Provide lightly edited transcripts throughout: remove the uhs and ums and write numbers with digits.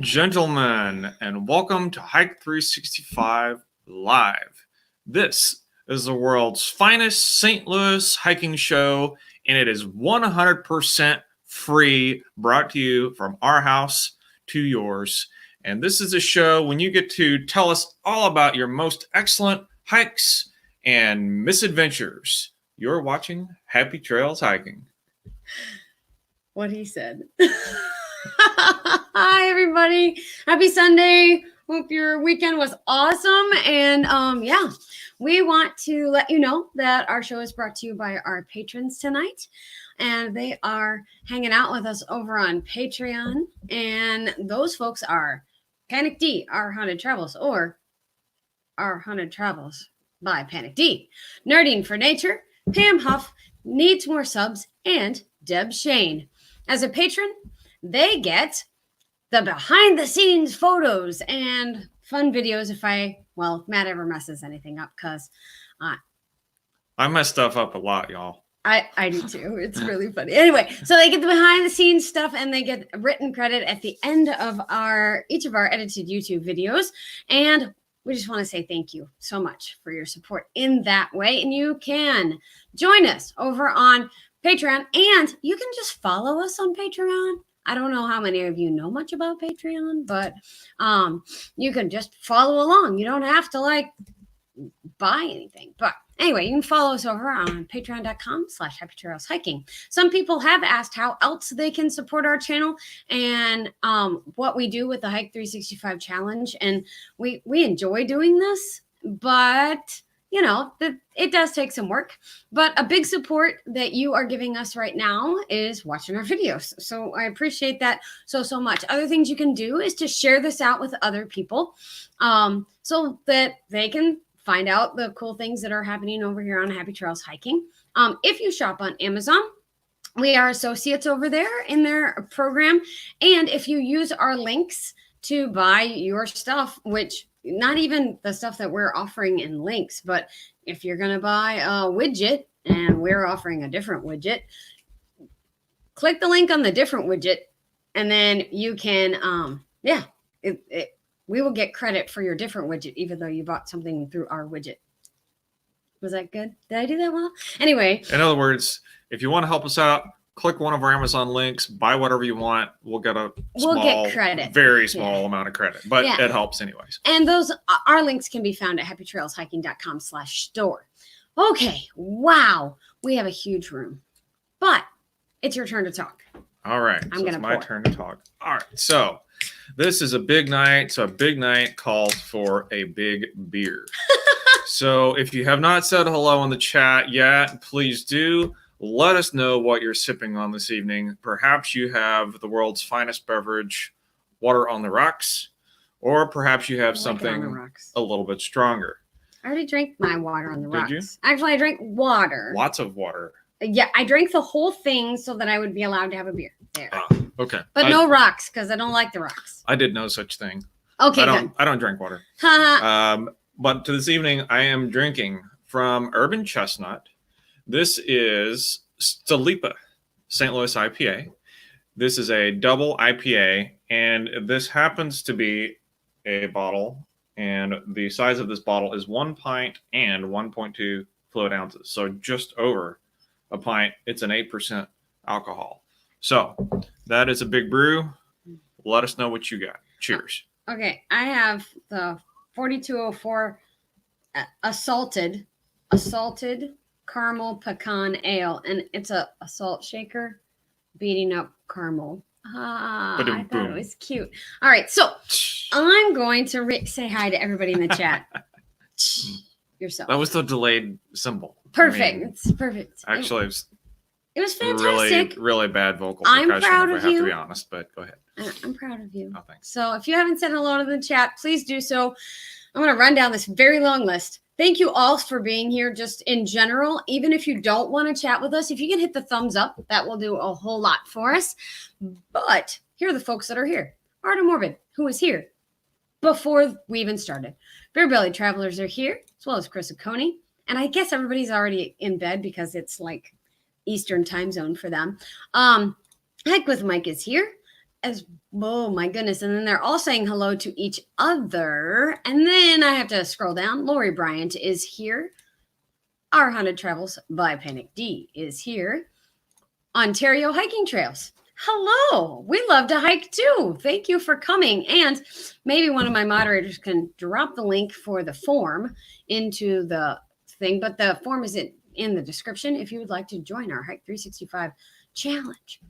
Gentlemen, and welcome to Hike 365 Live. This is the world's finest St. Louis hiking show, and it is 100% free, brought to you from our house to yours. And this is a show when you get to tell us all about your most excellent hikes and misadventures. You're watching Happy Trails Hiking. What he said. Hi, everybody. Happy Sunday. Hope your weekend was awesome. And we want to let you know that our show is brought to you by our patrons tonight. And they are hanging out with us over on Patreon. And those folks are Panic D, Our Haunted Travels, or Our Haunted Travels by Panic D, Nerding for Nature, Pam Huff, Needs More Subs, and Deb Shane. As a patron, they get the behind the scenes photos and fun videos if Matt ever messes anything up, because I mess stuff up a lot, y'all. I do too. It's really funny. Anyway, so they get the behind the scenes stuff and they get written credit at the end of each of our edited YouTube videos. And we just want to say thank you so much for your support in that way. And you can join us over on Patreon, and you can just follow us on Patreon. I don't know how many of you know much about Patreon, but you can just follow along. You don't have to buy anything. But anyway, you can follow us over on patreon.com/happytrailshiking. Some people have asked how else they can support our channel and what we do with the Hike 365 challenge. And we enjoy doing this, but it does take some work. But a big support that you are giving us right now is watching our videos. So I appreciate that so much. Other things you can do is to share this out with other people so that they can find out the cool things that are happening over here on Happy Trails Hiking. If you shop on Amazon, we are associates over there in their program. And if you use our links to buy your stuff, which not even the stuff that we're offering in links, but if you're going to buy a widget and we're offering a different widget, click the link on the different widget and then you can, we will get credit for your different widget, even though you bought something through our widget. Was that good? Did I do that well? Anyway. In other words, if you want to help us out, click one of our Amazon links, buy whatever you want. We'll get credit. Very small amount of credit, but it helps anyways. And our links can be found at happytrailshiking.com/store. Okay. Wow. We have a huge room, but it's your turn to talk. All right. It's my turn to talk. All right. So this is a big night. So a big night calls for a big beer. So if you have not said hello in the chat yet, please do. Let us know what you're sipping on this evening. Perhaps you have the world's finest beverage, water on the rocks, or perhaps you have something a little bit stronger. I already drank my water on the rocks. Did you? Actually, I drank water. Lots of water. Yeah, I drank the whole thing so that I would be allowed to have a beer there. Okay. But no rocks, because I don't like the rocks. I did no such thing. Okay, I don't drink water. But to this evening, I am drinking from Urban Chestnut. This is Stalipa St. Louis IPA. This is a double IPA, and this happens to be a bottle, and the size of this bottle is 1 pint and 1.2 fluid ounces. So just over a pint. It's an 8% alcohol. So that is a big brew. Let us know what you got. Cheers. Okay, I have the 4204 assaulted caramel pecan ale, and it's a salt shaker beating up caramel. I thought it was cute. All right, so I'm going to say hi to everybody in the chat. Yourself. That was the delayed symbol. Perfect. It's perfect. Actually, it was fantastic. Really bad vocal percussion. I'm proud of you. I have to be honest, but go ahead. I'm proud of you. Oh, thanks. So if you haven't said hello to the chat, please do so. I'm going to run down this very long list. Thank you all for being here just in general. Even if you don't want to chat with us, if you can hit the thumbs up, that will do a whole lot for us. But here are the folks that are here. Arda Morbid, who was here before we even started. Bear Belly Travelers are here, as well as Chris Oconee. And I guess everybody's already in bed because it's like Eastern time zone for them. Heck with Mike is here. as oh my goodness. And then they're all saying hello to each other. And then I have to scroll down. Lori Bryant is here. Our Haunted Travels by Panic D is here. Ontario Hiking Trails. Hello. We love to hike too. Thank you for coming. And maybe one of my moderators can drop the link for the form into the thing, but the form is in the description if you would like to join our Hike 365 challenge.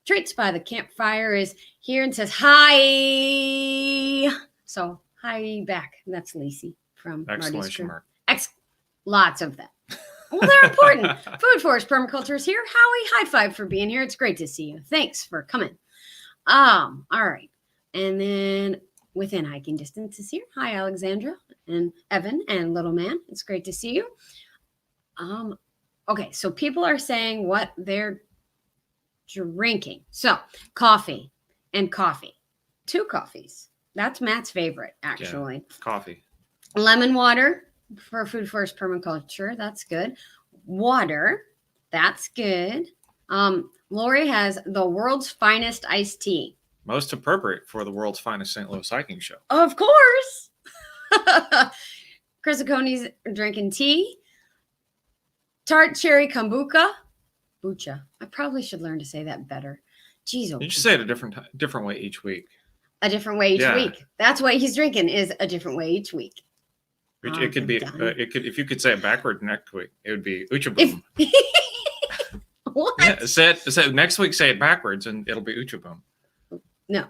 Treats by the Campfire is here and says hi. So hi back. That's Lacey from Marty's Crew. Lots of them. Well, they're important. Food Forest Permaculture is here. Howie, high five for being here. It's great to see you. Thanks for coming. All right. And then within hiking distance is here. Hi, Alexandra and Evan and Little Man. It's great to see you. Okay, so people are saying what they're drinking. So coffee and coffee. 2 coffees. That's Matt's favorite, actually. Yeah, coffee. Lemon water for Food Forest Permaculture. That's good. Water. That's good. Lori has the world's finest iced tea. Most appropriate for the world's finest St. Louis hiking show. Of course. Chris Aconi's drinking tea. Tart cherry kombucha. Bucha. I probably should learn to say that better. Jeez, you should say it a different way each week. A different way each week. That's what he's drinking is a different way each week. It could be. If you could say it backward next week, it would be Uchaboom. What? Yeah, say it next week. Say it backwards, and it'll be Uchaboom. No,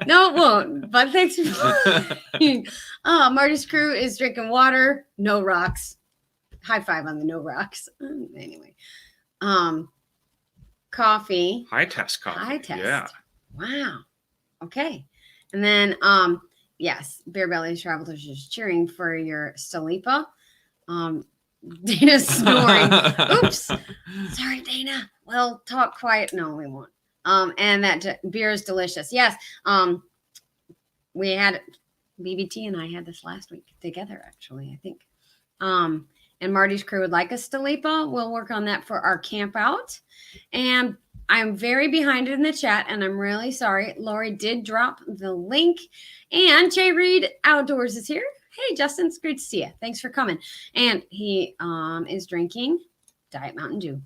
no, it won't. But thanks for. Marty's Crew is drinking water, no rocks. High five on the no rocks. Anyway, coffee. High test coffee. High test. Yeah. Wow. Okay, and then yes, Bear Belly's Travelers is cheering for your Salipa. Dana's snoring. Oops. Sorry, Dana. Well, talk quiet. No, we won't. And that beer is delicious. Yes. We had BBT and I had this last week together, actually, I think. And Marty's Crew would like a Stalipa. We'll work on that for our camp out. And I'm very behind in the chat, and I'm really sorry. Lori did drop the link. And Jay Reed Outdoors is here. Hey, Justin, it's great to see you. Thanks for coming. And he is drinking Diet Mountain Dew.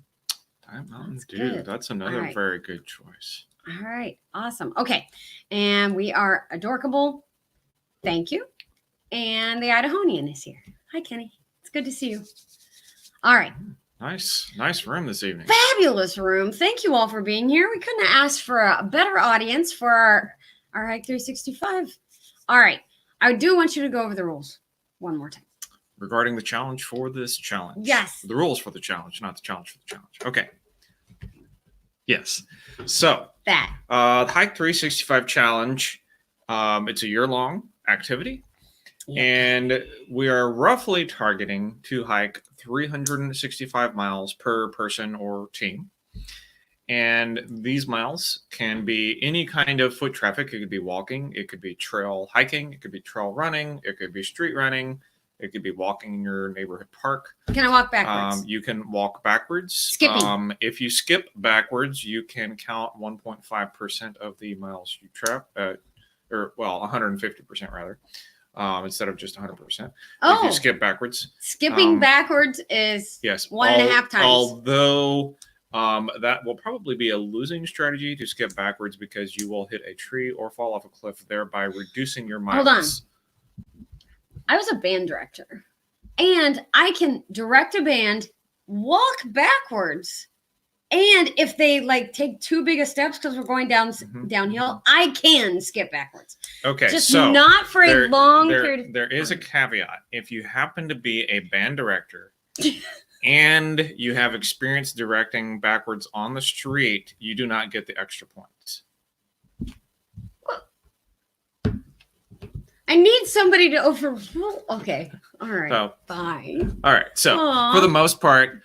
Diet Mountain Dew. That's another very good choice. All right. Awesome. Okay. And we are adorkable. Thank you. And the Idahonian is here. Hi, Kenny. It's good to see you. All right. Nice room this evening. Fabulous room. Thank you all for being here. We couldn't ask for a better audience for our Hike 365. All right. I do want you to go over the rules one more time. Regarding the challenge for this challenge. Yes. The rules for the challenge, not the challenge for the challenge. Okay. Yes. So the Hike 365 challenge, it's a year-long activity. Yep. And we are roughly targeting to hike 365 miles per person or team. And these miles can be any kind of foot traffic. It could be walking. It could be trail hiking. It could be trail running. It could be street running. It could be walking in your neighborhood park. Can I walk backwards? You can walk backwards. Skipping. If you skip backwards, you can count 1.5% of the miles you trap, 150% rather. Instead of just 100%. Oh, if you skip backwards. Skipping backwards is 1.5 times. Although that will probably be a losing strategy to skip backwards because you will hit a tree or fall off a cliff, thereby reducing your miles. Hold on. I was a band director, and I can direct a band, walk backwards, and if they take too big of steps because we're going downhill, I can skip backwards. Okay, just so not for a long period. There is a caveat. If you happen to be a band director and you have experience directing backwards on the street, you do not get the extra points. I need somebody to overrule. Okay, all right, fine. All right, so for the most part,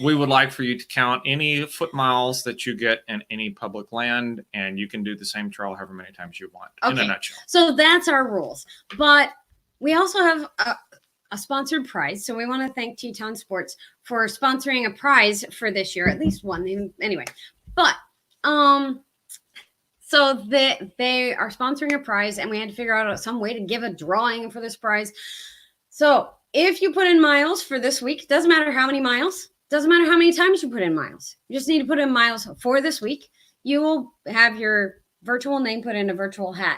we would like for you to count any foot miles that you get in any public land, and you can do the same trail however many times you want, in a nutshell. So that's our rules. But we also have a sponsored prize. So we want to thank Teton Sports for sponsoring a prize for this year, at least one. Anyway, but So they are sponsoring a prize, and we had to figure out some way to give a drawing for this prize. So if you put in miles for this week, doesn't matter how many miles, doesn't matter how many times you put in miles. You just need to put in miles for this week. You will have your virtual name put in a virtual hat,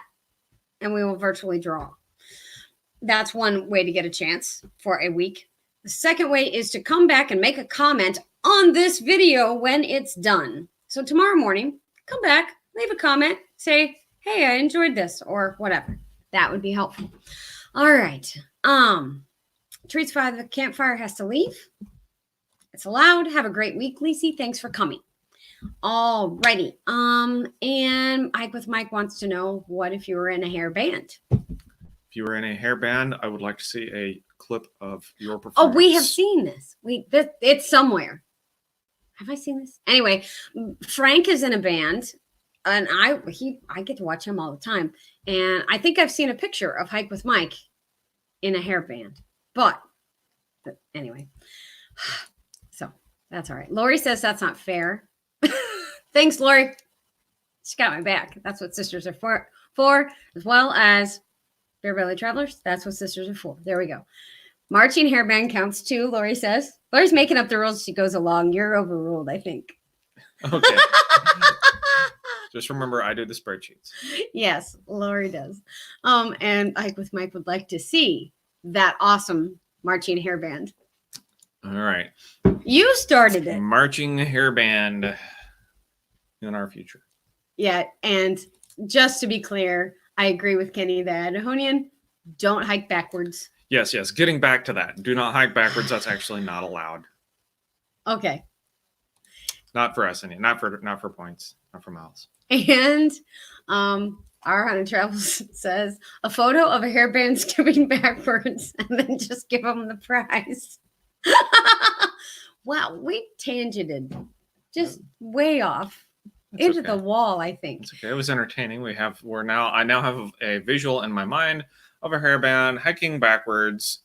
and we will virtually draw. That's one way to get a chance for a week. The second way is to come back and make a comment on this video when it's done. So tomorrow morning, come back, leave a comment, say, hey, I enjoyed this, or whatever. That would be helpful. All right. Treats by the Campfire has to leave. It's allowed. Have a great week, Lacey. Thanks for coming. All righty. And Mike with Mike wants to know, what if you were in a hair band? If you were in a hair band, I would like to see a clip of your performance. Oh, we have seen this. It's somewhere. Have I seen this? Anyway, Frank is in a band, and I get to watch him all the time. And I think I've seen a picture of Hike with Mike in a hair band. But anyway, so that's all right. Lori says that's not fair. Thanks, Lori. She got my back. That's what sisters are for, as well as Bear Belly Travelers. That's what sisters are for. There we go. Marching hairband counts too, Lori says. Lori's making up the rules as she goes along. You're overruled, I think. Okay. Just remember, I do the spreadsheets. Yes, Lori does. And Hike with Mike would like to see that awesome marching hairband. All right. You started it. Marching hairband in our future. Yeah, and just to be clear, I agree with Kenny that Adahonian, don't hike backwards. Yes. Getting back to that. Do not hike backwards. That's actually not allowed. Okay. Not for us, not for points, not for miles. And our Hunter Travels says a photo of a hairband skipping backwards and then just give them the prize. Wow, we tangented just way off. That's into okay. the wall, I think. It's okay. It was entertaining. I now have a visual in my mind of a hairband hiking backwards,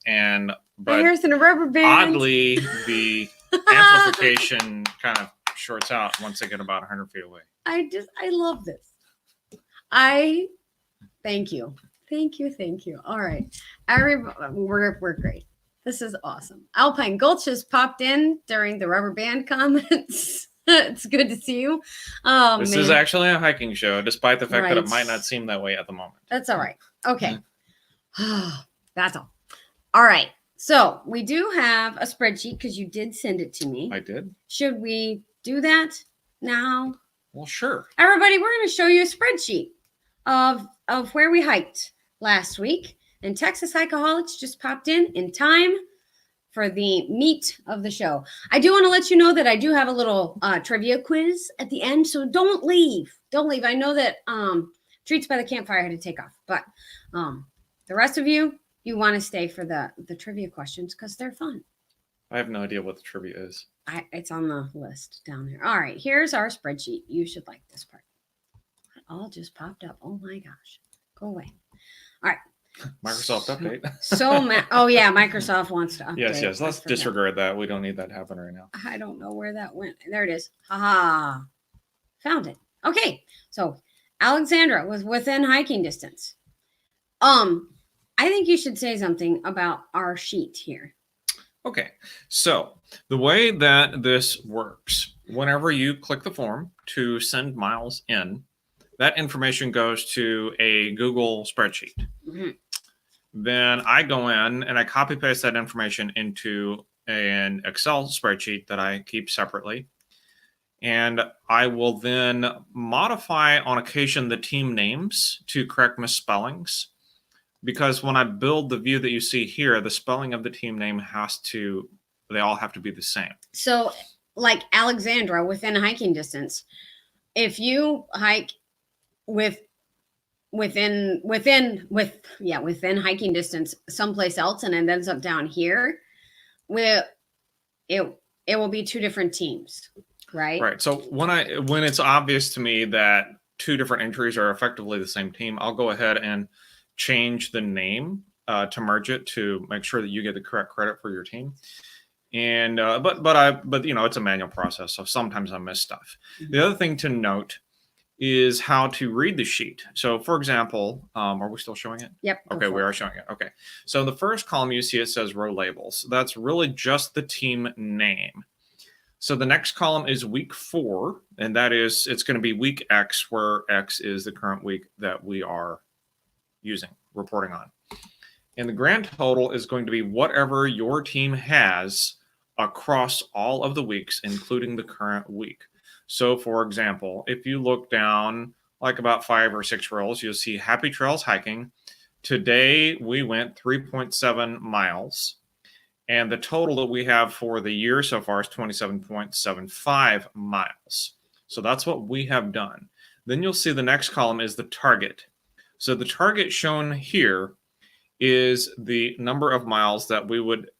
but here's in a rubber band. Oddly, the amplification kind of shorts out once they get about 100 feet away. I love this. Thank you. All right. We're great. This is awesome. Alpine Gulch has popped in during the rubber band comments. It's good to see you. This is actually a hiking show, despite the fact that it might not seem that way at the moment. That's all right. Okay. That's all. All right. So we do have a spreadsheet because you did send it to me. I did. Should we do that now? Well, sure. Everybody, we're going to show you a spreadsheet of where we hiked last week. And Texas Hikeaholics just popped in time for the meat of the show. I do want to let you know that I do have a little trivia quiz at the end, so don't leave. Don't leave. I know that Treats by the Campfire had to take off, but the rest of you want to stay for the trivia questions because they're fun. I have no idea what the trivia is. It's on the list down there. All right, here's our spreadsheet. You should like this part. It all just popped up. Oh my gosh. Go away. All right. Microsoft update. Oh yeah, Microsoft wants to update. Yes. Let's disregard that. We don't need that to happen right now. I don't know where that went. There it is. Haha. Found it. Okay. So Alexandra was within hiking distance. I think you should say something about our sheet here. Okay. So the way that this works, whenever you click the form to send miles in, that information goes to a Google spreadsheet. Mm-hmm. Then I go in and I copy paste that information into an Excel spreadsheet that I keep separately. And I will then modify on occasion the team names to correct misspellings. Because when I build the view that you see here, the spelling of the team name they all have to be the same. So like Alexandra within hiking distance, if you hike within hiking distance someplace else and it ends up down here, it will be two different teams, right? So when it's obvious to me that two different entries are effectively the same team, I'll go ahead and change the name to merge it to make sure that you get the correct credit for your team. And but it's a manual process, so sometimes I miss stuff. Mm-hmm. The other thing to note is how to read the sheet. So for example, are we still showing it? Yep. Okay, we are showing it. Okay. So the first column you see it says row labels. That's really just the team name. So the next column is week 4, and that is, it's going to be week X, where X is the current week that we are reporting on. And the grand total is going to be whatever your team has across all of the weeks, including the current week. So for example, if you look down like about 5 or 6 rows, you'll see Happy Trails Hiking. Today we went 3.7 miles. And the total that we have for the year so far is 27.75 miles. So that's what we have done. Then you'll see the next column is the target. So the target shown here is the number of miles that we would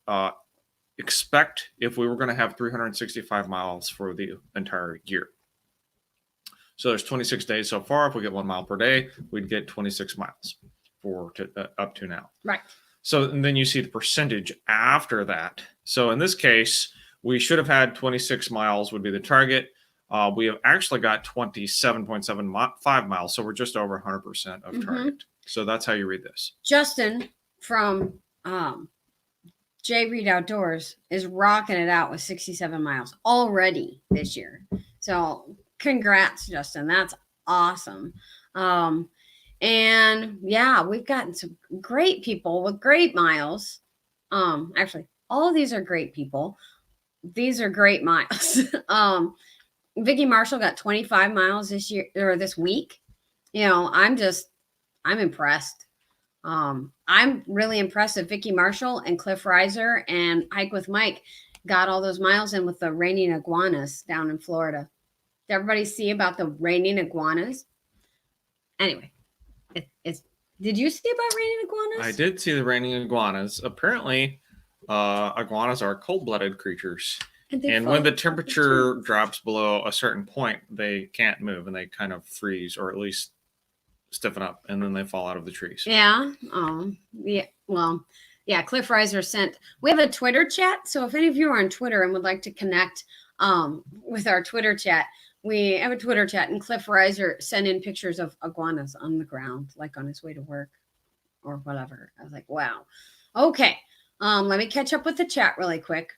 expect if we were going to have 365 miles for the entire year. So there's 26 days so far. If we get 1 mile per day, we'd get 26 miles up to now. Right. So and then you see the percentage after that. So in this case, we should have had 26 miles would be the target. We have actually got 27.75 miles. So we're just over 100% of target. So that's how you read this. Justin from J Reed Outdoors is rocking it out with 67 miles already this year. So congrats, Justin. That's awesome. And yeah, we've gotten some great people with great miles. Actually, all of these are great people. These are great miles. Vicki Marshall got 25 miles this year or this week. You know, I'm impressed. I'm really impressed that Vicki Marshall and Cliff Reiser and Hike with Mike got all those miles in with the raining iguanas down in Florida. Did everybody see about the raining iguanas? Anyway, did you see about raining iguanas? I did see the raining iguanas. Apparently, iguanas are cold-blooded creatures. And when the temperature drops below a certain point, they can't move and they kind of freeze or at least stiffen up, and then they fall out of the trees. Yeah. Yeah. Well, yeah. Cliff Reiser sent. We have a Twitter chat, so if any of you are on Twitter and would like to connect with our Twitter chat, we have a Twitter chat, and Cliff Reiser sent in pictures of iguanas on the ground, like on his way to work or whatever. I was like, wow. Okay. Let me catch up with the chat really quick.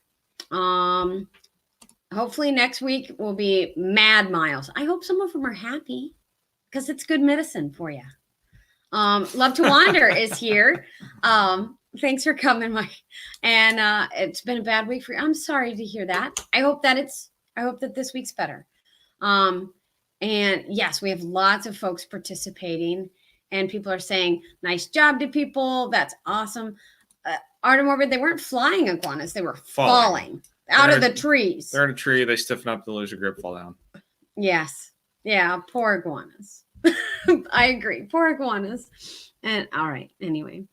Hopefully next week will be mad miles. I hope some of them are happy because it's good medicine for you. Love to Wander is here. Thanks for coming, Mike. And it's been a bad week for you. I'm sorry to hear that. I hope that this week's better. And yes, we have lots of folks participating, and people are saying nice job to people. That's awesome. Art and Morbid, they weren't flying iguanas, they were falling out of the trees. They're in a tree, they stiffen up, they lose their grip, fall down. Yes. Yeah, poor iguanas. I agree. Poor iguanas. And all right, anyway.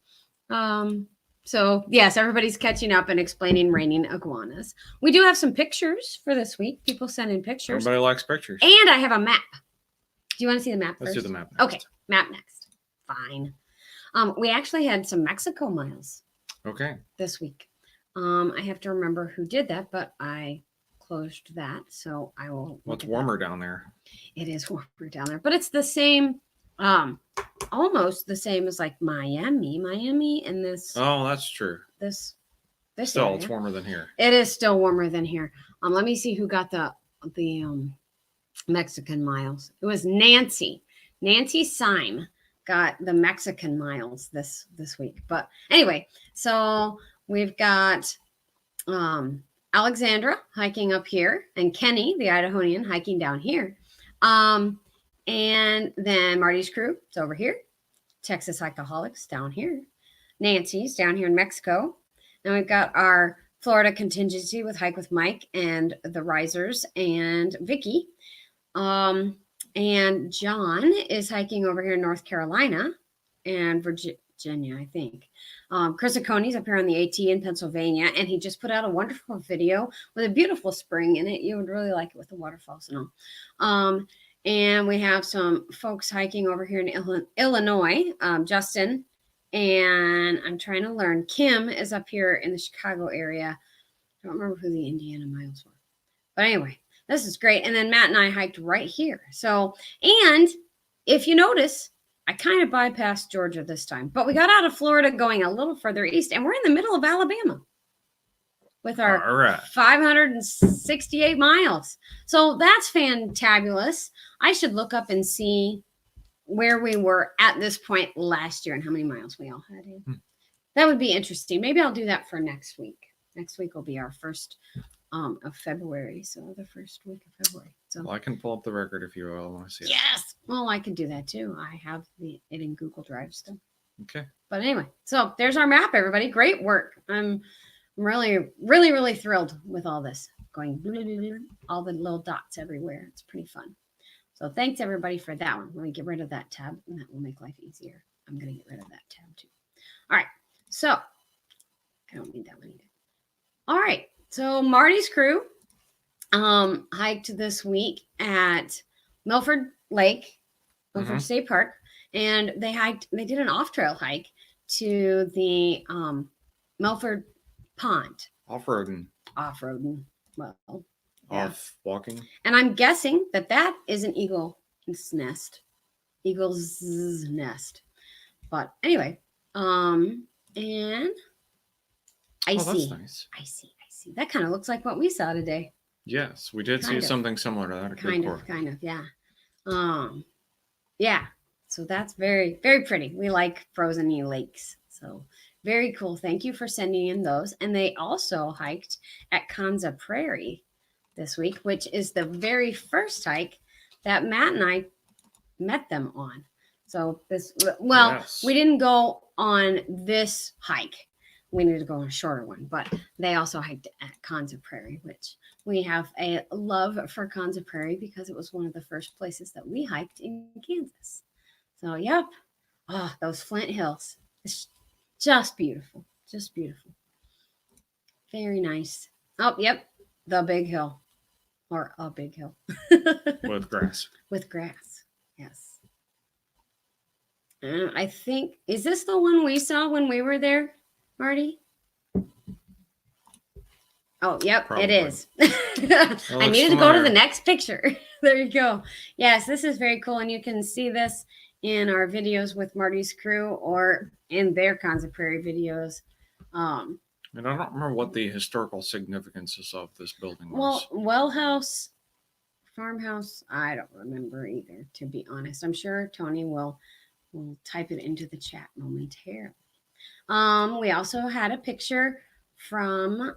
So yes, everybody's catching up and explaining raining iguanas. We do have some pictures for this week. People send in pictures. Everybody likes pictures. And I have a map. Do you want to see the map first? Let's do the map next. Okay, map next. Fine. We actually had some Mexico miles. Okay. This week. I have to remember who did that, but I closed that, so I will. Well, it's warmer down there. It is warmer down there, but it's the same, almost the same as like Miami, and this. Oh, that's true. This still area. It's warmer than here. It is still warmer than here. Let me see who got the Mexican miles. It was Nancy. Nancy Syme got the Mexican miles this week. But anyway, so we've got Alexandra hiking up here, and Kenny, the Idahonian, hiking down here. And then Marty's crew, it's over here. Texas Hikeaholics down here. Nancy's down here in Mexico. And we've got our Florida contingency with Hike with Mike and the Risers and Vicky. And John is hiking over here in North Carolina and Virginia, I think. Chris Oconey's up here on the AT in Pennsylvania, and he just put out a wonderful video with a beautiful spring in it. You would really like it with the waterfalls and all. And we have some folks hiking over here in Illinois. Justin, and I'm trying to learn. Kim is up here in the Chicago area. I don't remember who the Indiana miles were. But anyway, This is great. And then Matt and I hiked right here. So, and if you notice, I kind of bypassed Georgia this time, but we got out of Florida going a little further east, and we're in the middle of Alabama with our All right. 568 miles. So that's fantabulous. I should look up and see where we were at this point last year and how many miles we all had in. That would be interesting. Maybe I'll do that for next week. Next week will be our first of February. So the first week of February. So Well, I can pull up the record if you all want to see it. yes. Well, I could do that too. I have it in Google Drive still. Okay. But anyway, so there's our map, everybody. Great work. I'm really, really, really thrilled with all this going, blah, blah, blah, all the little dots everywhere. It's pretty fun. So thanks everybody for that one. Let me get rid of that tab, and that will make life easier. I'm going to get rid of that tab too. All right. So I don't need that one either. All right. So Marty's crew hiked this week at Milford Lake, Milford State Park, and they did an off-trail hike to the Milford Pond. Off-roading. Off-roading. Well, yeah. Off walking. And I'm guessing that is an eagle's nest. Eagle's nest. But anyway, and I see. That's nice. I see. That kind of looks like what we saw today. Yes, we did see something similar to that. Kind of, yeah. Yeah. So that's very, very pretty. We like frozen lakes. So very cool. Thank you for sending in those. And they also hiked at Kanza Prairie this week, which is the very first hike that Matt and I met them on. So we didn't go on this hike. We needed to go on a shorter one, but they also hiked at Kanza Prairie, which we have a love for Kanza Prairie because it was one of the first places that we hiked in Kansas. So, yep. Oh, those Flint Hills. It's just beautiful. Just beautiful. Very nice. Oh, yep. The big hill. Or a big hill. With grass. With grass. Yes. I think, is this the one we saw when we were there, Marty? Oh, yep, Probably. It is. I needed to go to the next picture. There you go. Yes, this is very cool. And you can see this in our videos with Marty's crew or in their Kanza Prairie videos. And I don't remember what the historical significance is of this building was. Well house, farmhouse, I don't remember either, to be honest. I'm sure Tony will type it into the chat momentarily. We also had a picture from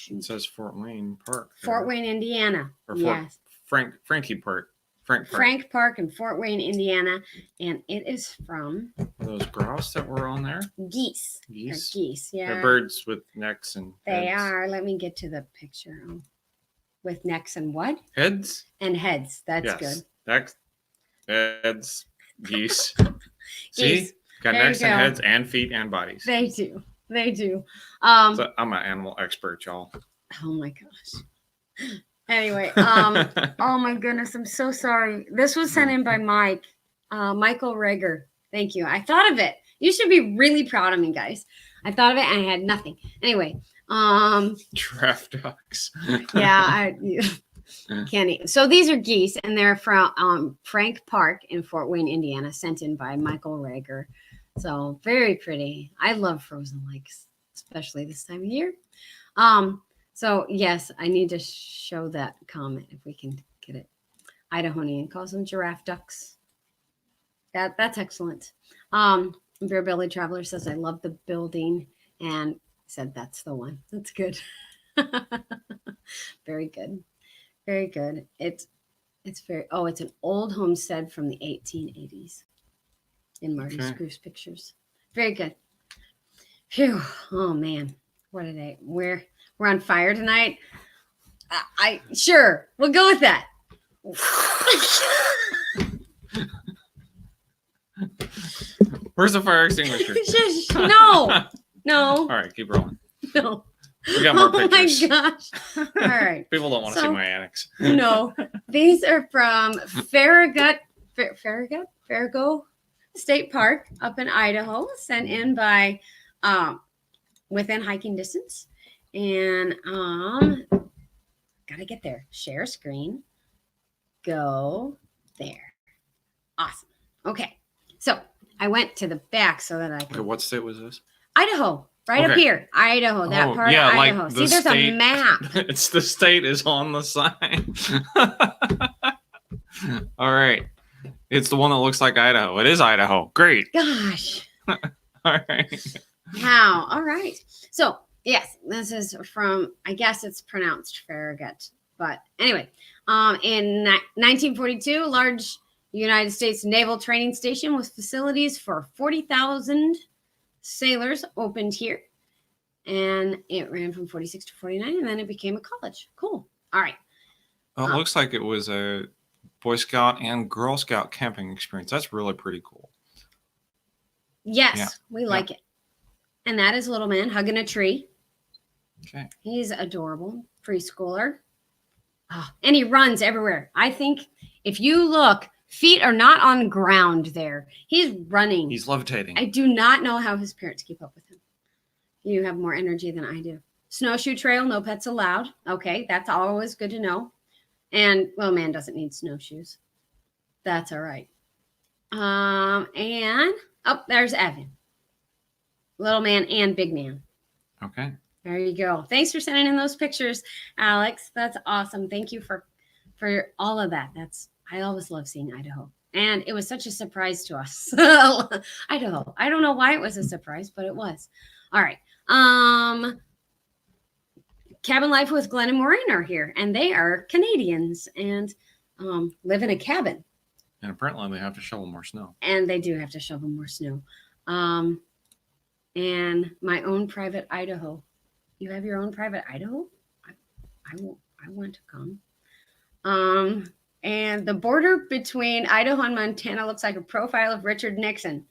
It says Fort Wayne Park. Fort Wayne, Indiana. Or yes. Frankie Park. Frank Park in Fort Wayne, Indiana. And it is from those grouse that were on there? Geese. Geese, yeah. They're birds with necks and heads. They are. Let me get to the picture. With necks and what? Heads. And heads. That's good. Necks, heads, geese. Geese. See? Got necks and heads and feet and bodies. They do. So I'm an animal expert, y'all. Oh my gosh. Anyway, oh my goodness, I'm so sorry. This was sent in by Michael Rager. Thank you. I thought of it. You should be really proud of me, guys. I thought of it and I had nothing. Anyway, giraffe ducks. Yeah, can't eat. So these are geese, and they're from Frank Park in Fort Wayne, Indiana, sent in by Michael Rager. So very pretty. I love frozen lakes, especially this time of year. So yes, I need to show that comment if we can get it. Idahonian calls them giraffe ducks. That's excellent. Bear Belly Traveler says, I love the building, and said that's the one. That's good. Very good. Very good. It's very, it's an old homestead from the 1880s in Marty's Spruce pictures. Very good. Phew. Oh man. What a day. We're on fire tonight. Sure. We'll go with that. Where's the fire extinguisher? No. All right, keep rolling. No. We got more pictures. Oh my gosh. All right. People don't want to see my annex. No. These are from Farragut State Park up in Idaho, sent in by within hiking distance. And Gotta get there. Share screen. Go there. Awesome. Okay. So I went to the back so that I could. Okay, what state was this? Idaho. Right up Okay. here. Idaho. That part of Idaho. See, there's a map. It's the state is on the sign. All right. It's the one that looks like Idaho. It is Idaho. Great. Gosh. All right. Wow. All right. So, yes, this is from, I guess it's pronounced Farragut. But anyway, in 1942, a large United States naval training station with facilities for 40,000 sailors opened here. And it ran from 46 to 49, and then it became a college. Cool. All right. Well, it looks like it was a Boy Scout and Girl Scout camping experience. That's really pretty cool. Yes, we like it. And that is little man hugging a tree. Okay. He's adorable. Preschooler. Oh, and he runs everywhere. I think if you look, feet are not on ground there. He's running. He's levitating. I do not know how his parents keep up with him. You have more energy than I do. Snowshoe trail, no pets allowed. Okay, that's always good to know. And, well, man doesn't need snowshoes. That's all right. And, oh, there's Evan. Little man and big man. Okay. There you go. Thanks for sending in those pictures, Alex. That's awesome. Thank you for all of that. I always love seeing Idaho. And it was such a surprise to us. Idaho. I don't know why it was a surprise, but it was. All right. Cabin Life with Glenn and Maureen are here, and they are Canadians and live in a cabin. And apparently they have to shovel more snow. And they do have to shovel more snow. And my own private Idaho. You have your own private Idaho? I want to come. And the border between Idaho and Montana looks like a profile of Richard Nixon.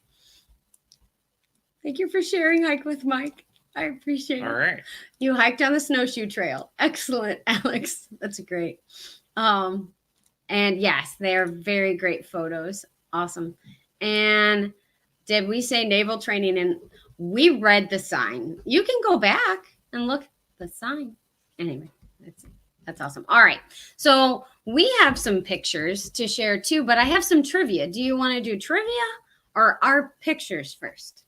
Thank you for sharing Hike with Mike. I appreciate it. All right. You hiked on the snowshoe trail. Excellent, Alex. That's great. And yes, they're very great photos. Awesome. And did we say naval training? And we read the sign. You can go back and look at the sign. Anyway, that's awesome. All right. So we have some pictures to share too, but I have some trivia. Do you want to do trivia or our pictures first?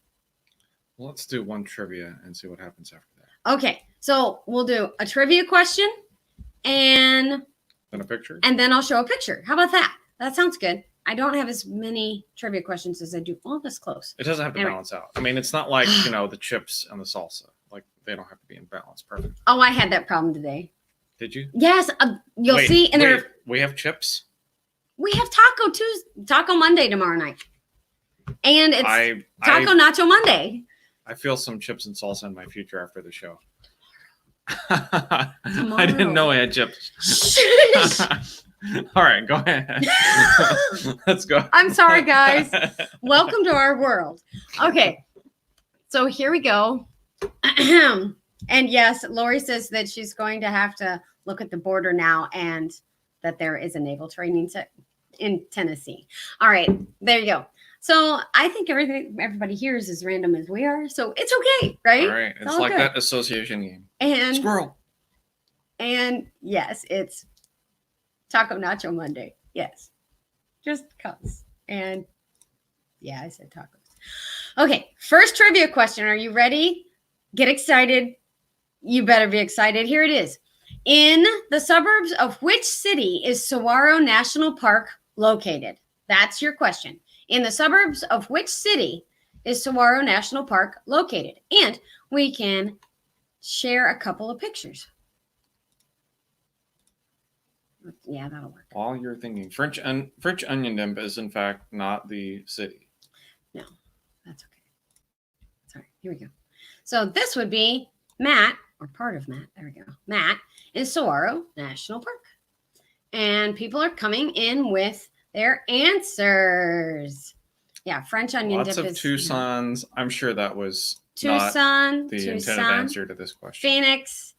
Well, let's do one trivia and see what happens after that. Okay. So we'll do a trivia question and then a picture. And then I'll show a picture. How about that? That sounds good. I don't have as many trivia questions as I do. Well, that's close. It doesn't have to balance out. I mean, it's not like, the chips and the salsa. Like, they don't have to be in balance. Perfect. Oh, I had that problem today. Did you? Yes. You'll see. And we have chips? We have Taco Monday tomorrow night. And it's Taco Nacho Monday. I feel some chips and salsa in my future after the show. I didn't know I had chips. All right, go ahead. Let's go. I'm sorry, guys. Welcome to our world. Okay, so here we go. And yes, Lori says that she's going to have to look at the border now and that there is a naval training in Tennessee. All right, there you go. So I think everybody here is as random as we are. So it's okay, right? All right. It's like good. That association game. And squirrel. And yes, it's Taco Nacho Monday. Yes. Just cause. And yeah, I said tacos. Okay. First trivia question. Are you ready? Get excited. You better be excited. Here it is. In the suburbs of which city is Saguaro National Park located? That's your question. In the suburbs of which city is Saguaro National Park located? And we can share a couple of pictures. Yeah, that'll work. While you're thinking, French onion dip is in fact not the city. No, that's okay. Sorry, here we go. So this would be Matt, or part of Matt. There we go. Matt is Saguaro National Park. And people are coming in with their answers. Yeah, French onion dip is... Lots of Tucson's. I'm sure that was Tucson, not the intended answer to this question. Phoenix,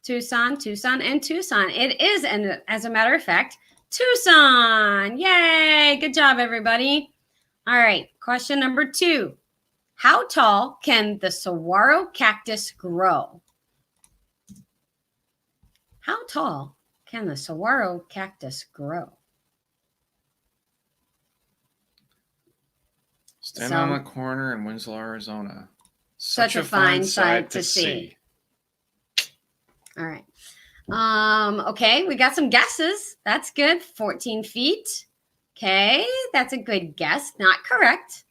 Tucson, and Tucson. It is, and as a matter of fact, Tucson. Yay! Good job, everybody. All right, question number 2. How tall can the saguaro cactus grow? How tall can the saguaro cactus grow? Standing on a corner in Winslow, Arizona. Such a fine sight to see. All right. Okay, we got some guesses. That's good. 14 feet. Okay, that's a good guess. Not correct.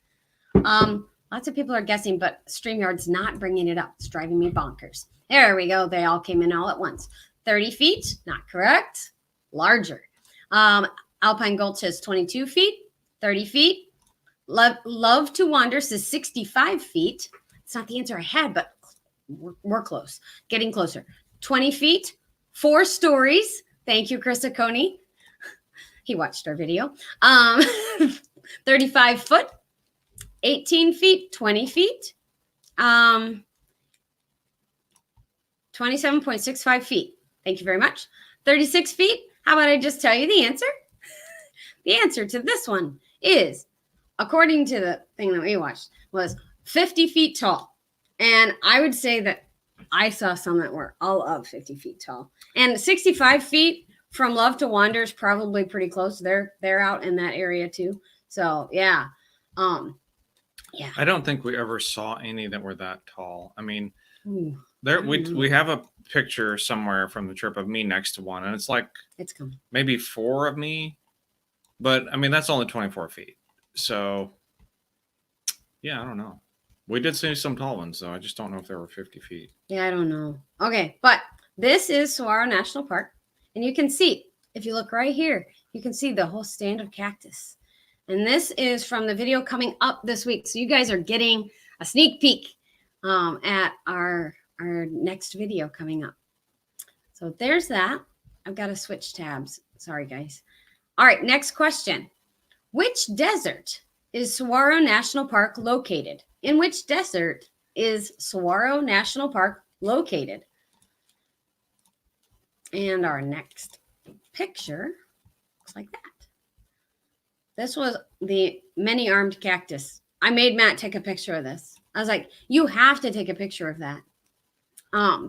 Lots of people are guessing, but StreamYard's not bringing it up. It's driving me bonkers. There we go. They all came in all at once. 30 feet. Not correct. Larger. Alpine Gulch says 22 feet. 30 feet. Love to Wander says 65 feet. It's not the answer I had, but we're close. Getting closer. 20 feet. 4 stories. Thank you, Krista Coney. He watched our video. 35 foot. 18 feet, 20 feet, 27.65 feet. Thank you very much. 36 feet. How about I just tell you the answer? The answer to this one is, according to the thing that we watched, was 50 feet tall. And I would say that I saw some that were all of 50 feet tall. And 65 feet from Love to Wander is probably pretty close. They're out in that area too. So yeah. Yeah. I don't think we ever saw any that were that tall. I mean, we have a picture somewhere from the trip of me next to one, and it's like it's coming. Maybe 4 of me, but I mean that's only 24 feet. So yeah, I don't know. We did see some tall ones though. I just don't know if they were 50 feet. Yeah, I don't know. Okay, but this is Saguaro National Park, and you can see, if you look right here, you can see the whole stand of cactus. And this is from the video coming up this week. So you guys are getting a sneak peek at our next video coming up. So there's that. I've got to switch tabs. Sorry, guys. All right, next question. Which desert is Saguaro National Park located? In which desert is Saguaro National Park located? And our next picture looks like that. This was the many-armed cactus. I made Matt take a picture of this. I was like, you have to take a picture of that.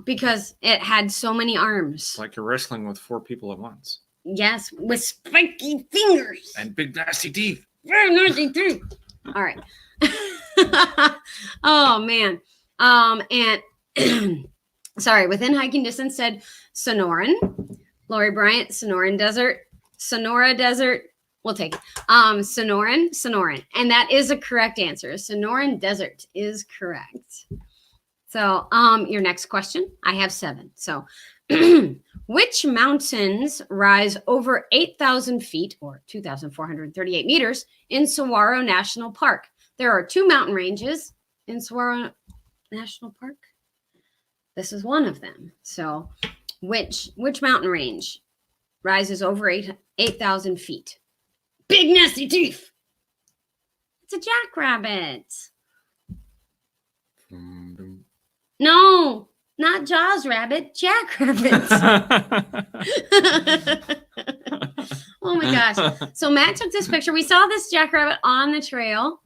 Because it had so many arms. It's like you're wrestling with 4 people at once. Yes, with spiky fingers. And big nasty teeth. Very nasty teeth. All right. Oh, man. And sorry, within hiking distance said Sonoran. Lori Bryant, Sonoran Desert. Sonora Desert. We'll take it. Sonoran. And that is a correct answer. Sonoran Desert is correct. So your next question, I have 7. So which mountains rise over 8,000 feet or 2,438 meters in Saguaro National Park? There are 2 mountain ranges in Saguaro National Park. This is one of them. So which mountain range rises over 8,000 feet? Big nasty teeth. It's a jackrabbit. No, not Jaws rabbit, jackrabbit. Oh my gosh. So Matt took this picture. We saw this jackrabbit on the trail,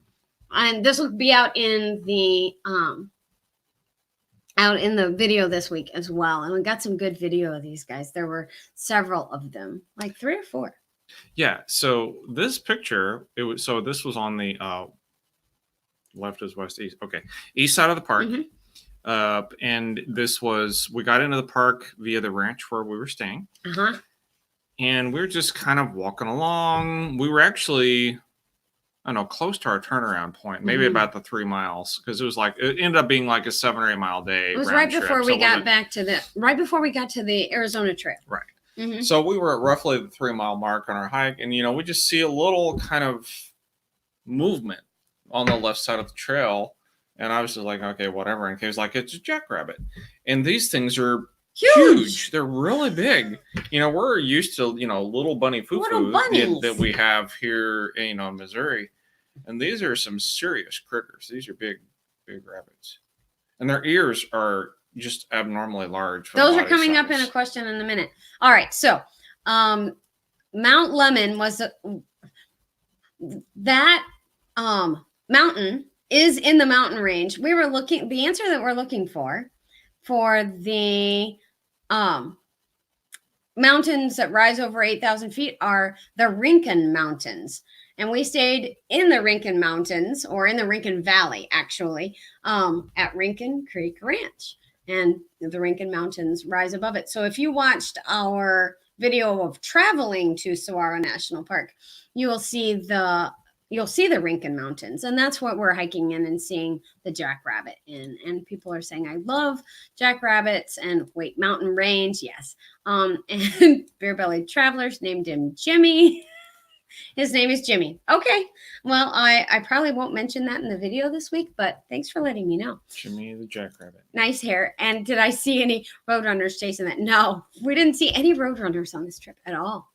and this will be out in the video this week as well. And we got some good video of these guys. There were several of them, like 3 or 4. Yeah, so this picture, this was on the left is west, east. Okay, east side of the park. Mm-hmm. And we got into the park via the ranch where we were staying. Uh-huh. And we were just kind of walking along. We were actually, I don't know, close to our turnaround point, maybe about the 3 miles, because it ended up being like a 7 or 8 mile day. It was right before we got to the Arizona Trail. Right. Mm-hmm. So we were at roughly the 3 mile mark on our hike, and we just see a little kind of movement on the left side of the trail, and I was just like, okay, whatever. And Kay's like, it's a jackrabbit, and these things are huge. They're really big. We're used to little bunny foo-foo that we have here, in Missouri, and these are some serious critters. These are big rabbits, and their ears are just abnormally large. Those are coming up in a question in a minute. All right. So, Mount Lemon was that mountain is in the mountain range. The answer that we're looking for the mountains that rise over 8,000 feet are the Rincon Mountains. And we stayed in the Rincon Mountains, or in the Rincon Valley, actually, at Rincon Creek Ranch. And the Rincon Mountains rise above it. So if you watched our video of traveling to Saguaro National Park, you'll see the Rincon Mountains, and that's what we're hiking in and seeing the jackrabbit in. And people are saying, I love jackrabbits. And wait, mountain range, yes. And beer-bellied travelers named him Jimmy. His name is Jimmy. Okay. Well, I probably won't mention that in the video this week, but thanks for letting me know. Jimmy the jackrabbit. Nice hair. And did I see any roadrunners chasing that? No, we didn't see any roadrunners on this trip at all.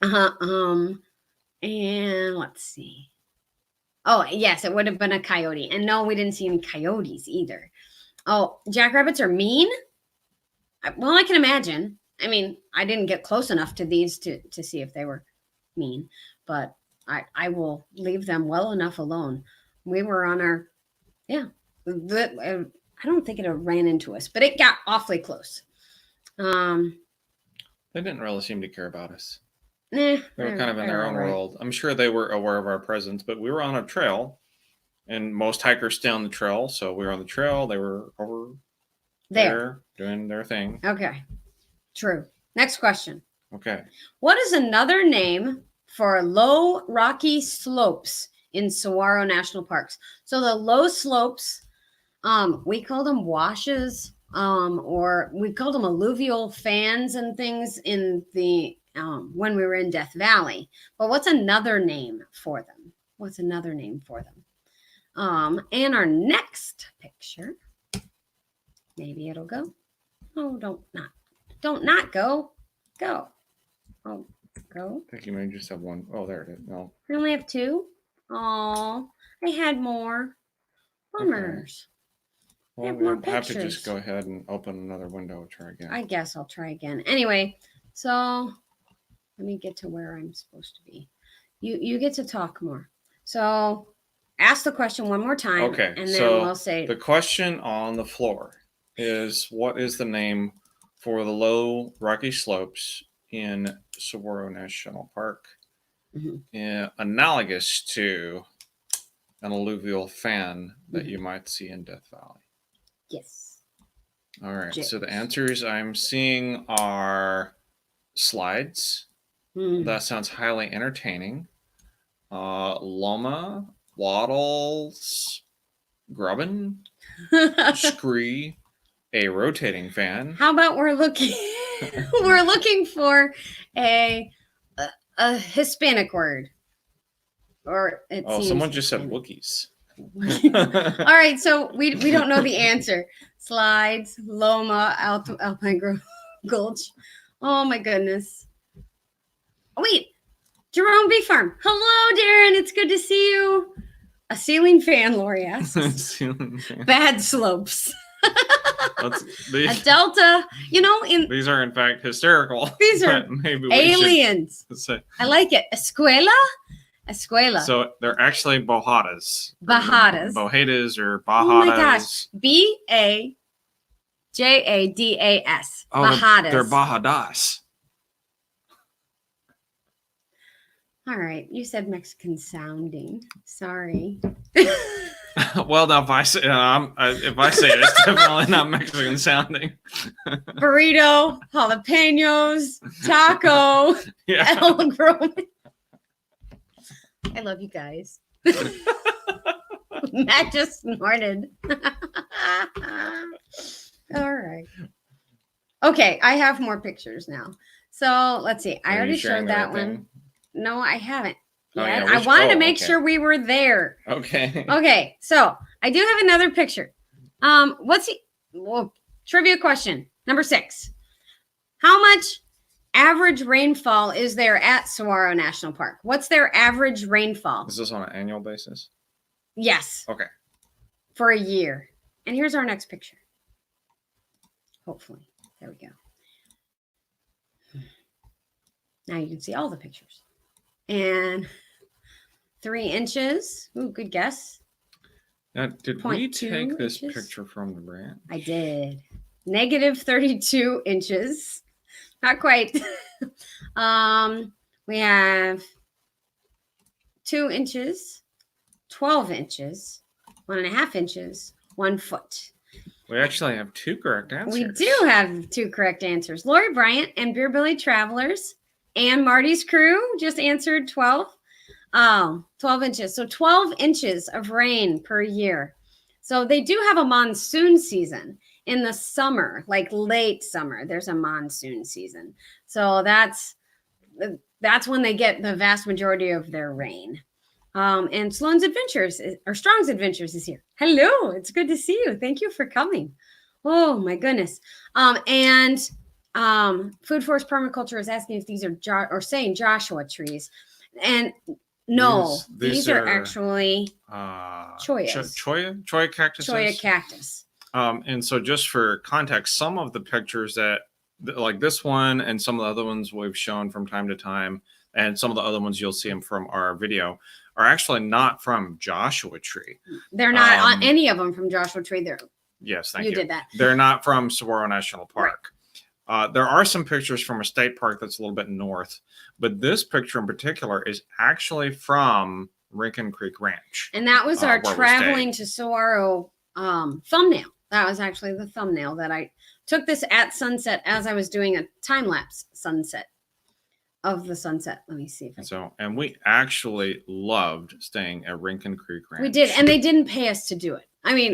And let's see. Oh, yes, it would have been a coyote. And no, we didn't see any coyotes either. Oh, jackrabbits are mean? Well, I can imagine. I mean, I didn't get close enough to these to see if they were mean, but I will leave them well enough alone. We were on our, I don't think it ran into us, but it got awfully close. They didn't really seem to care about us. They were kind of in their own world. I'm sure they were aware of our presence, but we were on a trail, and most hikers stay on the trail. So we were on the trail. They were over there doing their thing. Okay. True. Next question. Okay. What is another name for low rocky slopes in Saguaro National Parks? So the low slopes, we call them washes, or we called them alluvial fans and things in the when we were in Death Valley. But what's another name for them? And our next picture, maybe it'll go. Oh, don't not go. Go. Oh, go. I think you may just have one. Oh, there it is. No. We only have two. Oh, I had more. Bummers. Okay. Well, we'll have to just go ahead and open another window and try again. I guess I'll try again. Anyway, so let me get to where I'm supposed to be. You get to talk more. So ask the question one more time. Okay. And then we'll say the question on the floor is, what is the name for the low rocky slopes in Saguaro National Park, analogous to an alluvial fan that you might see in Death Valley? Yes. All right. So the answers I'm seeing are slides. That sounds highly entertaining. Loma, wattles, grubbin, scree, a rotating fan. How about we're looking for a Hispanic word. Or someone just said Wookiees. All right, so we don't know the answer. Slides, Loma, Alpine Gulch. Oh my goodness. Oh, wait, Jerome Bee Farm. Hello, Darren. It's good to see you. A ceiling fan, Lori asks. Ceiling fan. Bad slopes. A delta. These are in fact hysterical. These are maybe aliens. I like it. Escuela. So they're actually bohadas. Bohadas or bajadas. Oh my gosh. Bajadas. Bajadas. They're bajadas. All right. You said Mexican sounding. Sorry. Well, now if I say it, it's definitely not Mexican sounding. Burrito, jalapenos, taco, El Grove. I love you guys. Matt just snorted. All right. Okay, I have more pictures now. So let's see. I already showed that one. No, I haven't. Yeah, I wanted to make sure we were there. Okay. Okay, so I do have another picture. Trivia question number 6. How much average rainfall is there at Saguaro National Park? What's their average rainfall? Is this on an annual basis? Yes. Okay. For a year. And here's our next picture. Hopefully. There we go. Now you can see all the pictures. And 3 inches. Ooh, good guess. Now, did we take this picture from the brand? I did. Negative 32 inches. Not quite. We have 2 inches, 12 inches, 1.5 inches, 1 foot. We actually have 2 correct answers. We do have 2 correct answers. Lori Bryant and Beer Billy Travelers and Marty's crew just answered 12. 12 inches. So 12 inches of rain per year. So they do have a monsoon season in the summer, like late summer. There's a monsoon season. So that's when they get the vast majority of their rain. And Strong's Adventures is here. Hello, it's good to see you. Thank you for coming. Oh my goodness. And Food Forest Permaculture is asking if these are saying Joshua trees. And no, these are actually choyas. Choya cactuses. Choya cactus. And so just for context, some of the pictures that like this one and some of the other ones we've shown from time to time, and some of the other ones you'll see them from our video, are actually not from Joshua Tree. They're not on any of them from Joshua Tree. Yes, thank you. You did that. They're not from Saguaro National Park. Right. There are some pictures from a state park that's a little bit north, but this picture in particular is actually from Rincon Creek Ranch. And that was our traveling to Saguaro thumbnail. That was actually the thumbnail that I took this at sunset as I was doing a time-lapse sunset of the sunset. Let me see if I can. And we actually loved staying at Rincon Creek Ranch. We did, and they didn't pay us to do it. I mean,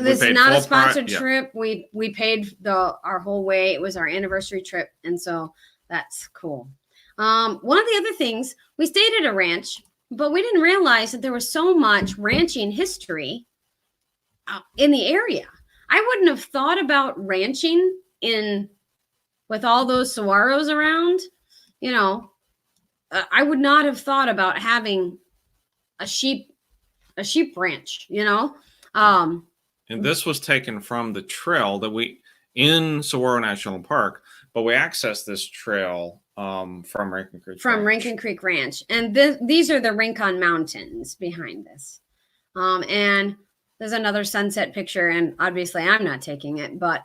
this is not a sponsored trip. We paid our whole way. It was our anniversary trip, and so that's cool. One of the other things, we stayed at a ranch, but we didn't realize that there was so much ranching history in the area. I wouldn't have thought about ranching with all those saguaros around. You know, I would not have thought about having a sheep ranch, you know. And this was taken from the trail that in Saguaro National Park, but we accessed this trail from Rincon Creek. Rincon Creek Ranch, and these are the Rincon Mountains behind this. And there's another sunset picture, and obviously I'm not taking it, but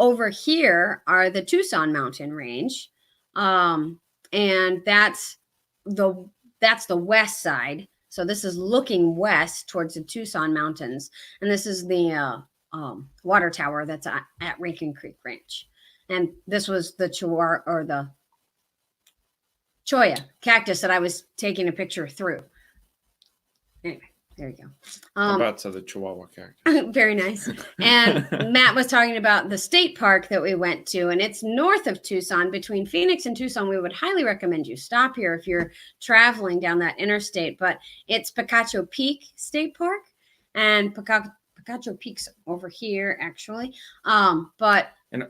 over here are the Tucson Mountain Range. And that's the west side. So this is looking west towards the Tucson Mountains. And this is the water tower that's at Rincon Creek Ranch. And this was the choya cactus that I was taking a picture through. Anyway. There you go. About to the Chihuahua cactus. Very nice. And Matt was talking about the state park that we went to, and it's north of Tucson. Between Phoenix and Tucson, we would highly recommend you stop here if you're traveling down that interstate. But it's Picacho Peak State Park, and Picacho Peak's over here, actually. And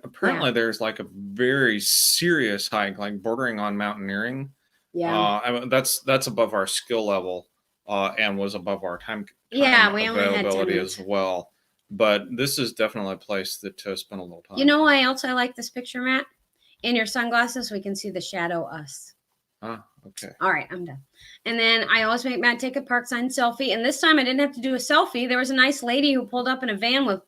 apparently there's like a very serious hike, like bordering on mountaineering. Yeah. That's above our skill level. And was above our time we only had 10 as well. But this is definitely a place to spend a little time. You know why else I like this picture, Matt? In your sunglasses, we can see the shadow us. Okay. All right, I'm done. And then I always make Matt take a park sign selfie. And this time I didn't have to do a selfie. There was a nice lady who pulled up in a van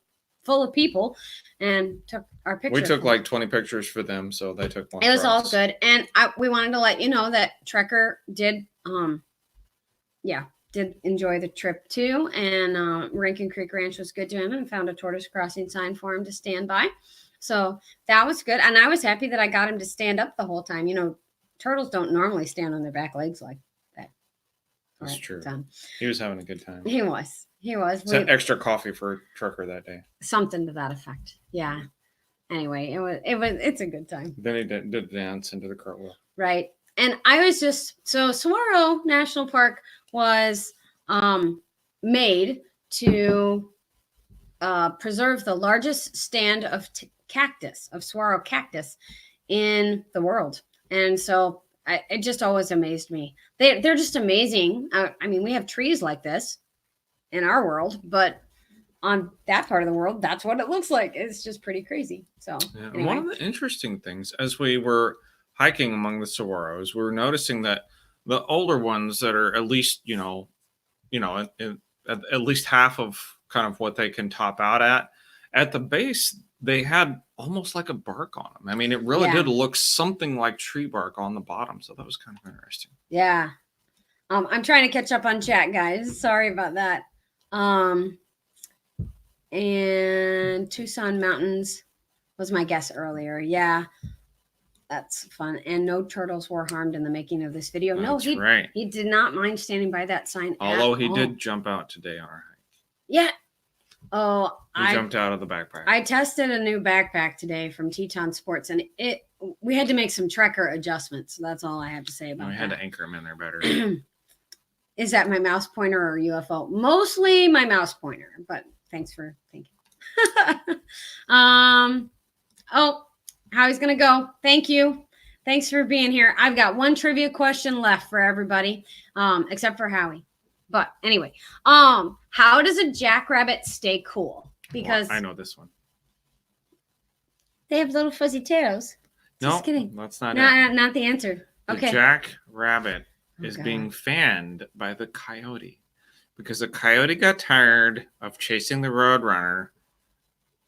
full of people and took our picture. We took like 20 pictures for them, so they took one. It was all good. And we wanted to let you know that Trekker did enjoy the trip too, and Rincon Creek Ranch was good to him, and found a tortoise crossing sign for him to stand by. So that was good, and I was happy that I got him to stand up the whole time. You know, turtles don't normally stand on their back legs like that. That's true. He was having a good time. He was. Extra coffee for Trekker that day. Something to that effect. Yeah. Anyway, it's a good time. Then he did dance into the cartwheel. Right. And I was Saguaro National Park was made to preserve the largest stand of saguaro cactus in the world. And so it just always amazed me. They're just amazing. I mean, we have trees like this in our world, but on that part of the world, that's what it looks like. It's just pretty crazy. So anyway. One of the interesting things as we were hiking among the saguaros, we were noticing that the older ones that are at least, at least half of kind of what they can top out at the base, they had almost like a bark on them. I mean, it really did look something like tree bark on the bottom. So that was kind of interesting. Yeah. I'm trying to catch up on chat, guys. Sorry about that. And Tucson Mountains was my guess earlier. Yeah. That's fun. And no turtles were harmed in the making of this video. That's no, right. He did not mind standing by that sign. Although he did jump out today on our hike. Yeah. Oh, he jumped out of the backpack. I tested a new backpack today from Teton Sports, and we had to make some trekker adjustments. That's all I have to say about that. We had to anchor them in there better. Is that my mouse pointer or UFO? Mostly my mouse pointer, but thanks for thinking. Oh, Howie's gonna go. Thank you. Thanks for being here. I've got one trivia question left for everybody, except for Howie. But anyway, how does a jackrabbit stay cool? Because I know this one. They have little fuzzy tails. Just kidding. That's not it. Not the answer. Okay. The jackrabbit is being fanned by the coyote because the coyote got tired of chasing the roadrunner,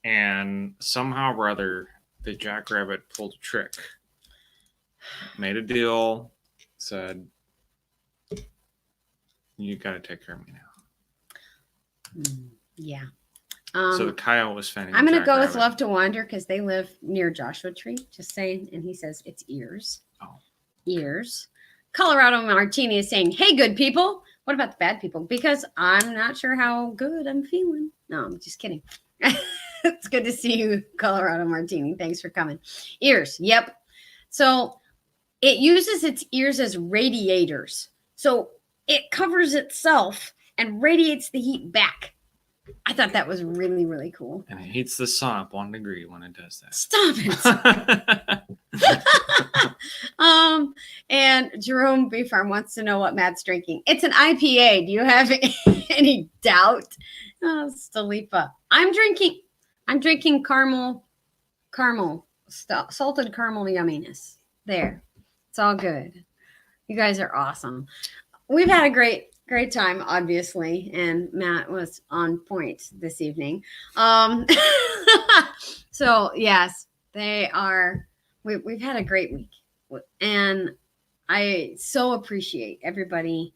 and somehow or other the jackrabbit pulled a trick, made a deal, said, "You got to take care of me now." Yeah. So the coyote was fanning. I'm going to go with Love to Wander because they live near Joshua Tree. Just saying. And he says it's ears. Oh. Ears. Colorado Martini is saying, "Hey, good people. What about the bad people? Because I'm not sure how good I'm feeling." No, I'm just kidding. It's good to see you, Colorado Martini. Thanks for coming. Ears. Yep. So it uses its ears as radiators. So it covers itself and radiates the heat back. I thought that was really, really cool. And it heats the sun up 1 degree when it does that. Stop it. And Jerome B Farm wants to know what Matt's drinking. It's an IPA. Do you have any doubt? Oh, Stalipa. I'm drinking caramel stuff, salted caramel yumminess. There. It's all good. You guys are awesome. We've had a great time, obviously, and Matt was on point this evening. So yes, they are. We've had a great week, and I so appreciate everybody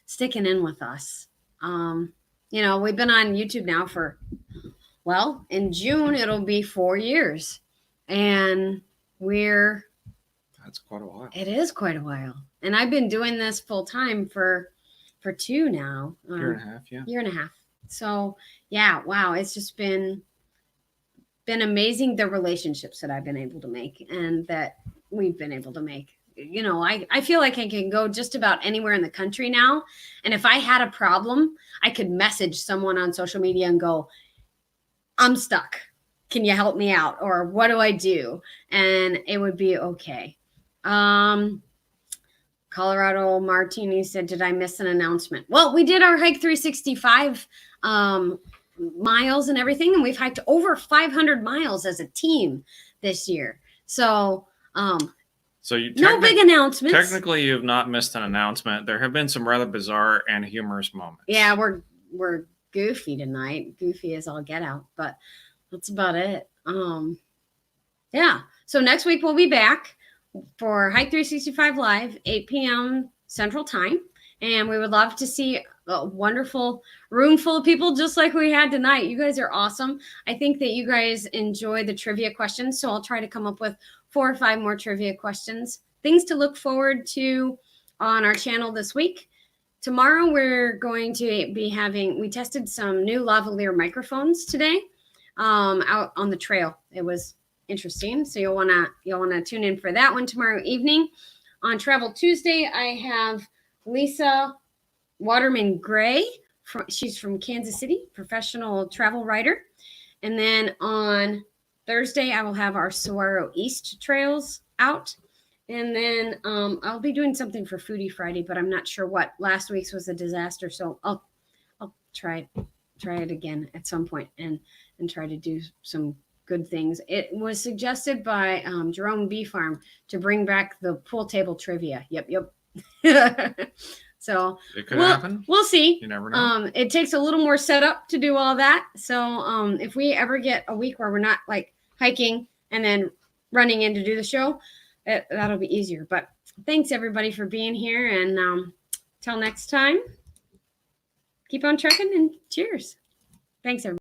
sticking in with us. We've been on YouTube now for, well, in June it'll be 4 years, and that's quite a while. It is quite a while, and I've been doing this full time for 2 now. Year and a half, yeah. Year and a half. So yeah, wow, it's just been amazing, the relationships that I've been able to make and that we've been able to make. I feel like I can go just about anywhere in the country now, and if I had a problem, I could message someone on social media and go, "I'm stuck. Can you help me out?" Or "What do I do?" And it would be okay. Colorado Martini said, "Did I miss an announcement?" Well, we did our Hike 365 miles and everything, and we've hiked over 500 miles as a team this year. So, no big announcements. Technically, you've not missed an announcement. There have been some rather bizarre and humorous moments. Yeah, we're goofy tonight. Goofy as all get out, but that's about it. Yeah. So next week we'll be back for Hike 365 Live, 8 p.m. Central Time. And we would love to see a wonderful room full of people just like we had tonight. You guys are awesome. I think that you guys enjoy the trivia questions, so I'll try to come up with 4 or 5 more trivia questions. Things to look forward to on our channel this week. Tomorrow we're going to be we tested some new lavalier microphones today out on the trail. It was interesting, so you'll wanna tune in for that one tomorrow evening. On Travel Tuesday, I have Lisa Waterman Gray. She's from Kansas City, professional travel writer. And then on Thursday, I will have our Saguaro East trails out. And then I'll be doing something for Foodie Friday, but I'm not sure what. Last week's was a disaster, so I'll try it again at some point and try to do some good things. It was suggested by Jerome B Farm to bring back the pool table trivia. Yep. So it could happen. We'll see. You never know. It takes a little more setup to do all that. So if we ever get a week where we're not like hiking and then running in to do the show, that'll be easier. But thanks everybody for being here, and till next time, keep on trucking and cheers. Thanks everybody.